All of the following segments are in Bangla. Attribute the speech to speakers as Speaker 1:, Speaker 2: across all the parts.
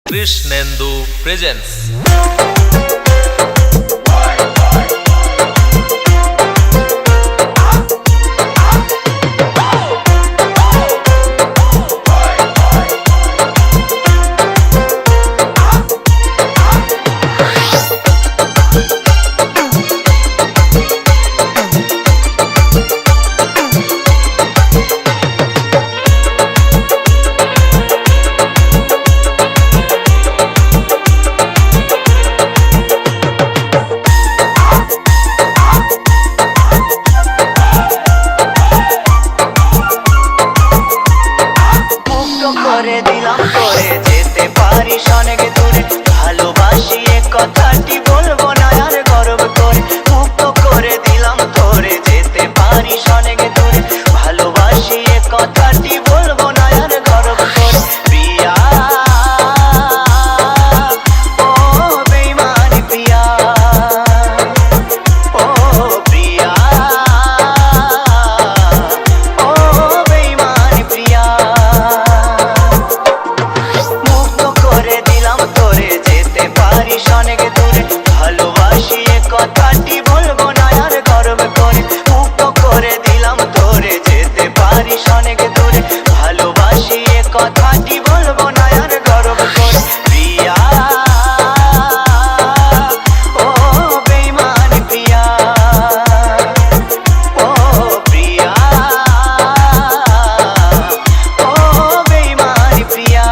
Speaker 1: Krishnendu presents.
Speaker 2: করে দিলাম তোরে যেতে পারিস অনেক দূরে, ভালোবাসি এ কথাটি বলবো না আর গর্ব করে। মুক্ত করে দিলাম তোরে যেতে পারিস অনেক দূরে, ভালোবাসি এ কথাটি বলবো না আর গর্ব করে। প্রিয়া ও বেঈমান প্রিয়া, ও প্রিয়া ও বেঈমান প্রিয়া, অনেক দূরে, ভালোবাসি এ কথাটি বলবো না আর গর্ব করে। মুক্ত করে দিলাম তোরে যেতে পারিস অনেক দূরে, ভালোবাসি এ কথাটি বলবো না আর গর্ব করে। প্রিয়া ও বেঈমান প্রিয়া, ও প্রিয়া ও বেঈমান প্রিয়া।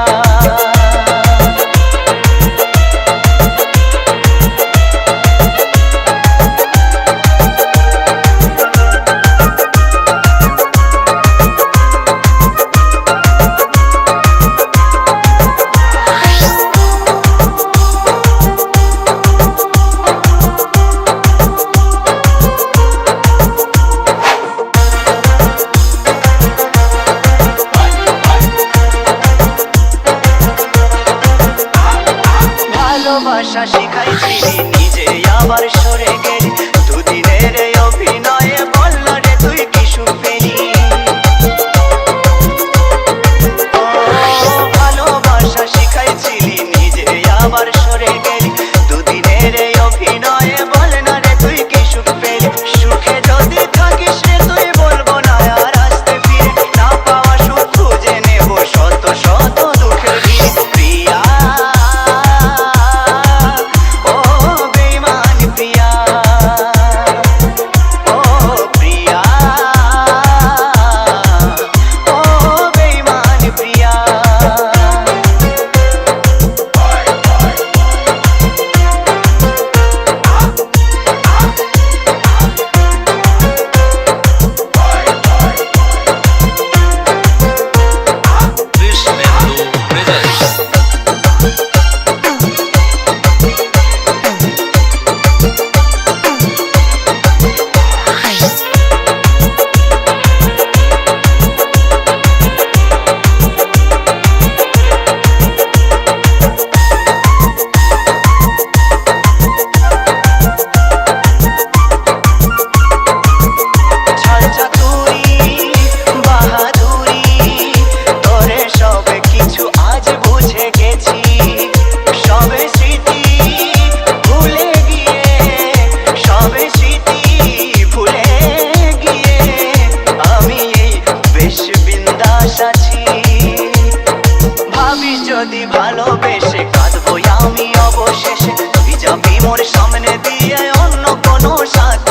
Speaker 2: ভালোবাসা শিখাইছিলি নিজে আবার সরে গেলি, দুদিনের অভিনয়ে বলল রে তুই কি সুখ পেলি। ভালোবাসা শিখাইছিলি নিজে আবার সরে গেলি, দুদিনের অভিনয়ে বল না রে তুই কি সুখ পেলি। সুখে যদি থাকিস রে তুই বলবো না আর আসতে ফিরে, না পাওয়া সুখ খুঁজে নেব শত শত দুঃখের ভিড়ে। প্রিয়া যদি ভালোবেসে কাঁদবো আমি অবশেষে, তুই যাবি মোর সামনে দিয়ে অন্য কোনো সাথে।